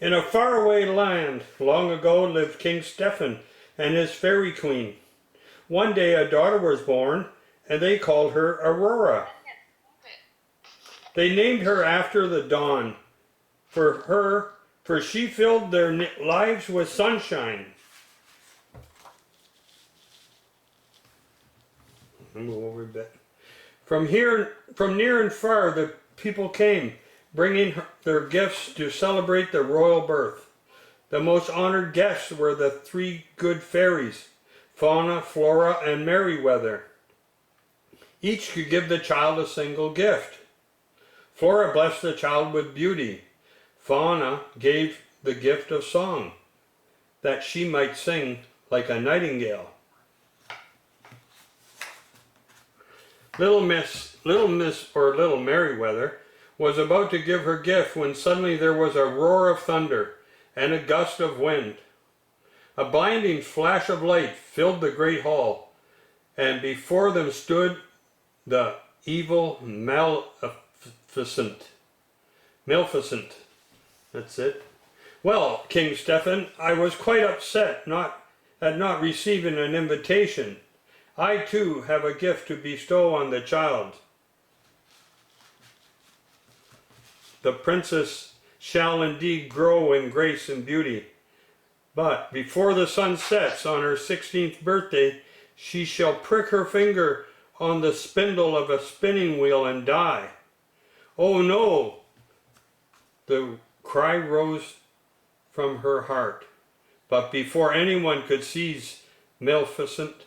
In a faraway land, long ago, lived King Stephen and his fairy queen. One day a daughter was born, and they called her Aurora. They named her after the dawn, for she filled their lives with sunshine. Move over a bit. From near and far, the people came, bringing their gifts to celebrate the royal birth. The most honored guests were the three good fairies, Fauna, Flora, and Merryweather. Each could give the child a single gift. Flora blessed the child with beauty. Fauna gave the gift of song, that she might sing like a nightingale. Little Miss Merryweather was about to give her gift when suddenly there was a roar of thunder and a gust of wind. A blinding flash of light filled the great hall, and before them stood the evil Maleficent. That's it. Well, King Stephen, I was quite upset at not receiving an invitation. I too have a gift to bestow on the child. The princess shall indeed grow in grace and beauty, but before the sun sets on her 16th birthday, she shall prick her finger on the spindle of a spinning wheel and die. Oh no! The cry rose from her heart, but before anyone could seize Maleficent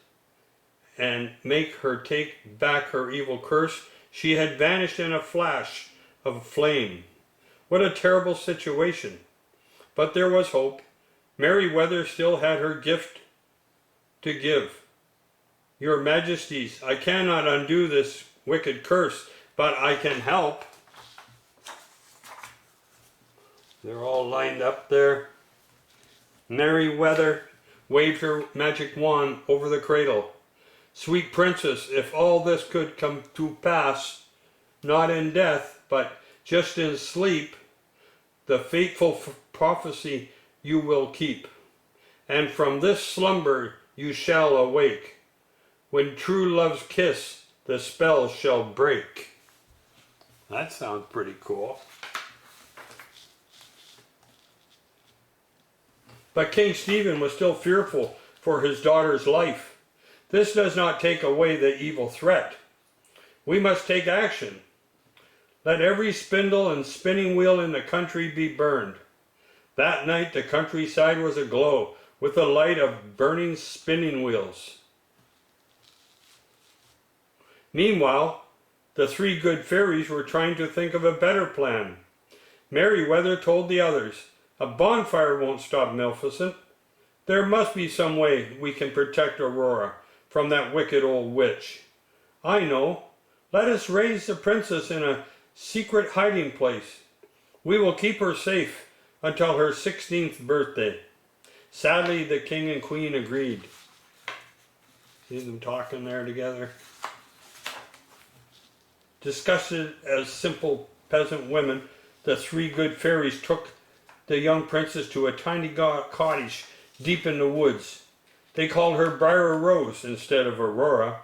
and make her take back her evil curse, she had vanished in a flash of flame. What a terrible situation! But there was hope. Merryweather still had her gift to give. Your Majesties, I cannot undo this wicked curse, but I can help. They're all lined up there. Merryweather waved her magic wand over the cradle. Sweet princess, if all this could come to pass, not in death, but just in sleep, the fateful prophecy you will keep, and from this slumber you shall awake. When true love's kiss the spell shall break. That sounds pretty cool. But King Stephen was still fearful for his daughter's life. This does not take away the evil threat. We must take action. Let every spindle and spinning wheel in the country be burned. That night the countryside was aglow with the light of burning spinning wheels. Meanwhile, the three good fairies were trying to think of a better plan. Merryweather told the others, "A bonfire won't stop Maleficent. There must be some way we can protect Aurora from that wicked old witch. I know. Let us raise the princess in a secret hiding place. We will keep her safe until her 16th birthday." Sadly, the king and queen agreed. See them talking there together. Disgusted as simple peasant women, the three good fairies took the young princess to a tiny cottage deep in the woods. They called her Briar Rose instead of Aurora,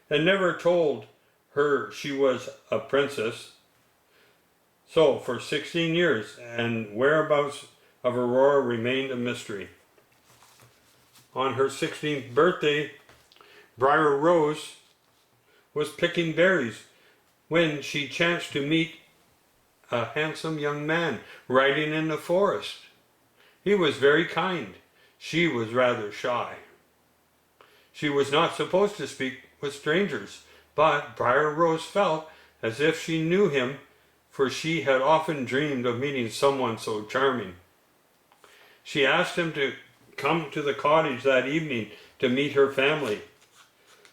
and never told her she was a princess. So for 16 years, and whereabouts of Aurora remained a mystery. On her 16th birthday, Briar Rose was picking berries when she chanced to meet a handsome young man riding in the forest. He was very kind. She was rather shy. She was not supposed to speak with strangers, but Briar Rose felt as if she knew him, for she had often dreamed of meeting someone so charming. She asked him to come to the cottage that evening to meet her family.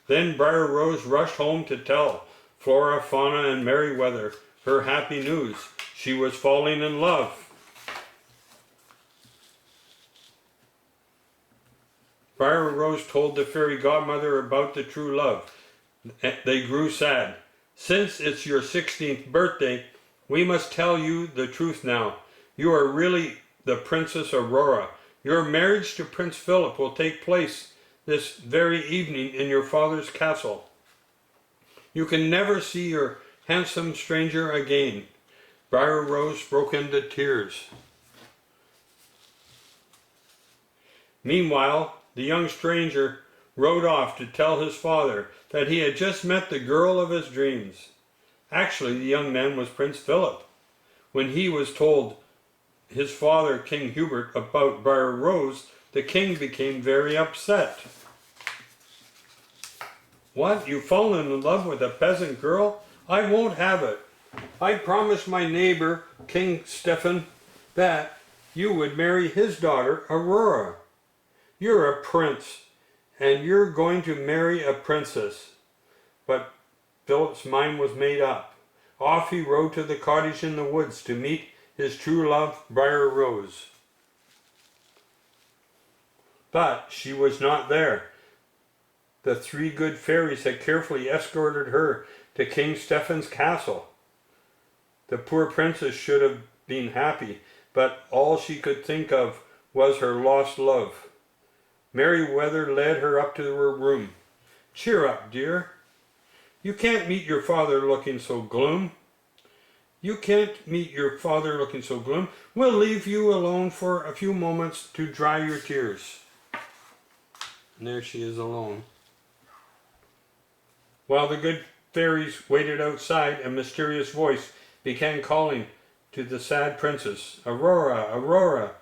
Then Briar Rose rushed home to tell Flora, Fauna, and Merryweather her happy news. She was falling in love. Briar Rose told the fairy godmother about the true love. They grew sad. "Since it's your 16th birthday, we must tell you the truth now. You are really the Princess Aurora. Your marriage to Prince Philip will take place this very evening in your father's castle. You can never see your handsome stranger again." Briar Rose broke into tears. Meanwhile, the young stranger rode off to tell his father that he had just met the girl of his dreams. Actually, the young man was Prince Philip. When he was told his father, King Hubert, about Briar Rose, the king became very upset. "What? You've fallen in love with a peasant girl? I won't have it. I promised my neighbor, King Stephen, that you would marry his daughter, Aurora. You're a prince, and you're going to marry a princess." But Philip's mind was made up. Off he rode to the cottage in the woods to meet his true love, Briar Rose. But she was not there. The three good fairies had carefully escorted her to King Stephen's castle. The poor princess should have been happy, but all she could think of was her lost love. Merryweather led her up to her room. "Cheer up, dear. You can't meet your father looking so gloom. We'll leave you alone for a few moments to dry your tears." And there she is alone. While the good fairies waited outside, a mysterious voice began calling to the sad princess, "Aurora, Aurora."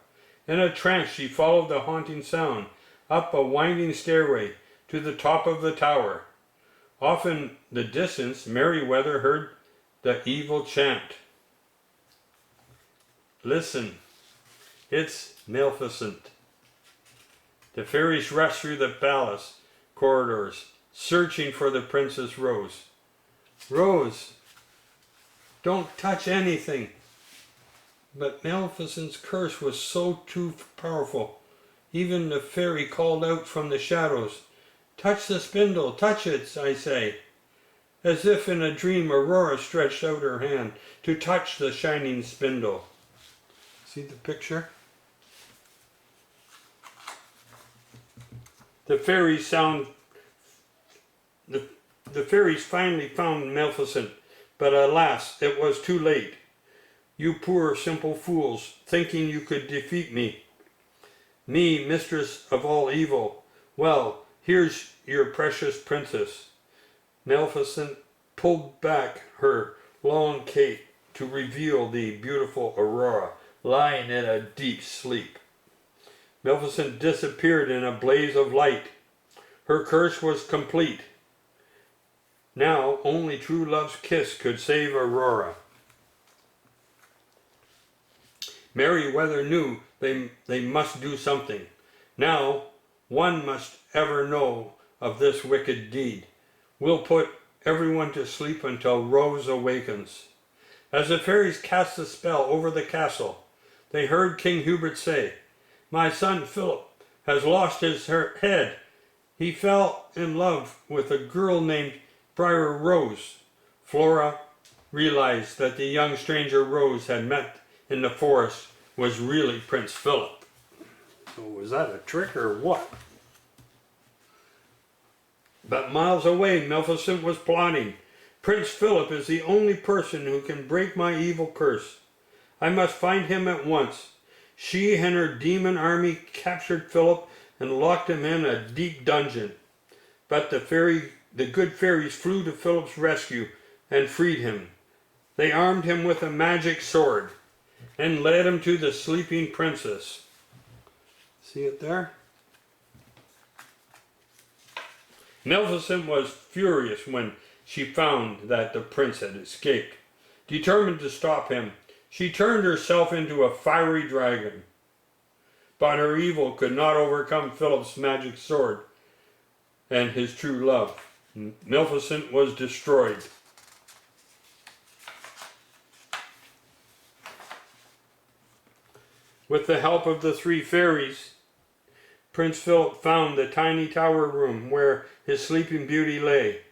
In a trance she followed the haunting sound, up a winding stairway to the top of the tower. Off in the distance, Merryweather heard the evil chant. "Listen, it's Maleficent." The fairies rushed through the palace corridors, searching for the Princess Rose. "Rose, don't touch anything." But Maleficent's curse was so too powerful. Even the fairy called out from the shadows, "Touch the spindle, touch it, I say." As if in a dream, Aurora stretched out her hand to touch the shining spindle. See the picture? The fairies finally found Maleficent, but alas, it was too late. "You poor simple fools, thinking you could defeat me, mistress of all evil. Well, here's your precious princess." Maleficent pulled back her long cape to reveal the beautiful Aurora, lying in a deep sleep. Maleficent disappeared in a blaze of light. Her curse was complete. Now only true love's kiss could save Aurora. Merryweather knew they must do something. Now one must ever know of this wicked deed. We'll put everyone to sleep until Rose awakens. As the fairies cast a spell over the castle, they heard King Hubert say, "My son Philip has lost his head. He fell in love with a girl named Briar Rose." Flora realized that the young stranger Rose had met in the forest was really Prince Philip. So was that a trick or what? But miles away, Maleficent was plotting. "Prince Philip is the only person who can break my evil curse. I must find him at once." She and her demon army captured Philip and locked him in a deep dungeon. But the good fairies flew to Philip's rescue and freed him. They armed him with a magic sword and led him to the sleeping princess. See it there? Maleficent was furious when she found that the prince had escaped. Determined to stop him, she turned herself into a fiery dragon. But her evil could not overcome Philip's magic sword and his true love. Maleficent was destroyed. With the help of the three fairies, Prince Philip found the tiny tower room where his sleeping beauty lay.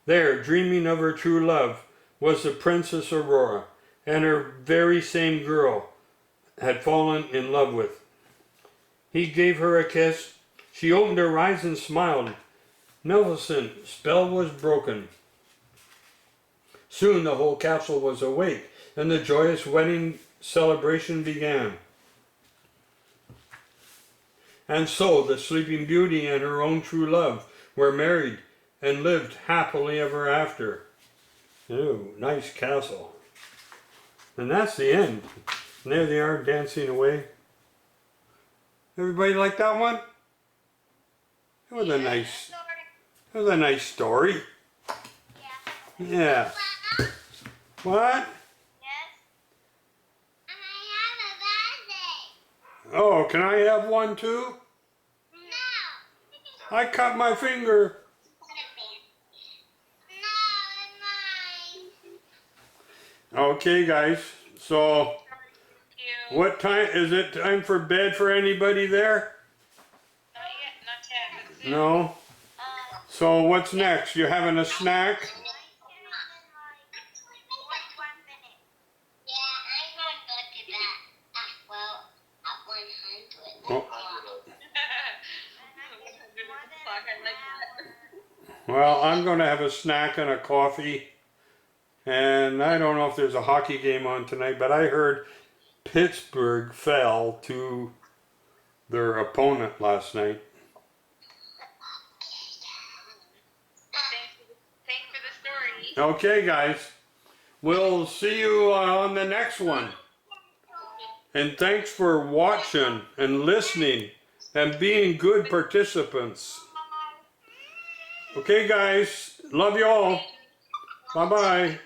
There, dreaming of her true love, was the Princess Aurora, and her very same girl had fallen in love with. He gave her a kiss. She opened her eyes and smiled. Maleficent's spell was broken. Soon the whole castle was awake, and the joyous wedding celebration began. And so the Sleeping Beauty and her own true love were married and lived happily ever after. Ooh, nice castle. And that's the end. And there they are dancing away. Everybody like that one? It was a nice story. Yeah. What? Yes. I have a birthday. Oh, can I have one too? No. I cut my finger. No, Okay, guys. So, what time is it? Time for bed for anybody there? not yet. Not yet. No. So what's next? You having a snack? Yeah, I'm gonna go to bed at 100. Oh. I Well, I'm going to have a snack and a coffee. And I don't know if there's a hockey game on tonight, but I heard Pittsburgh fell to their opponent last night. Thanks for the story. Okay, guys. We'll see you on the next one. And thanks for watching and listening and being good participants. Okay, guys. Love you all. Bye-bye.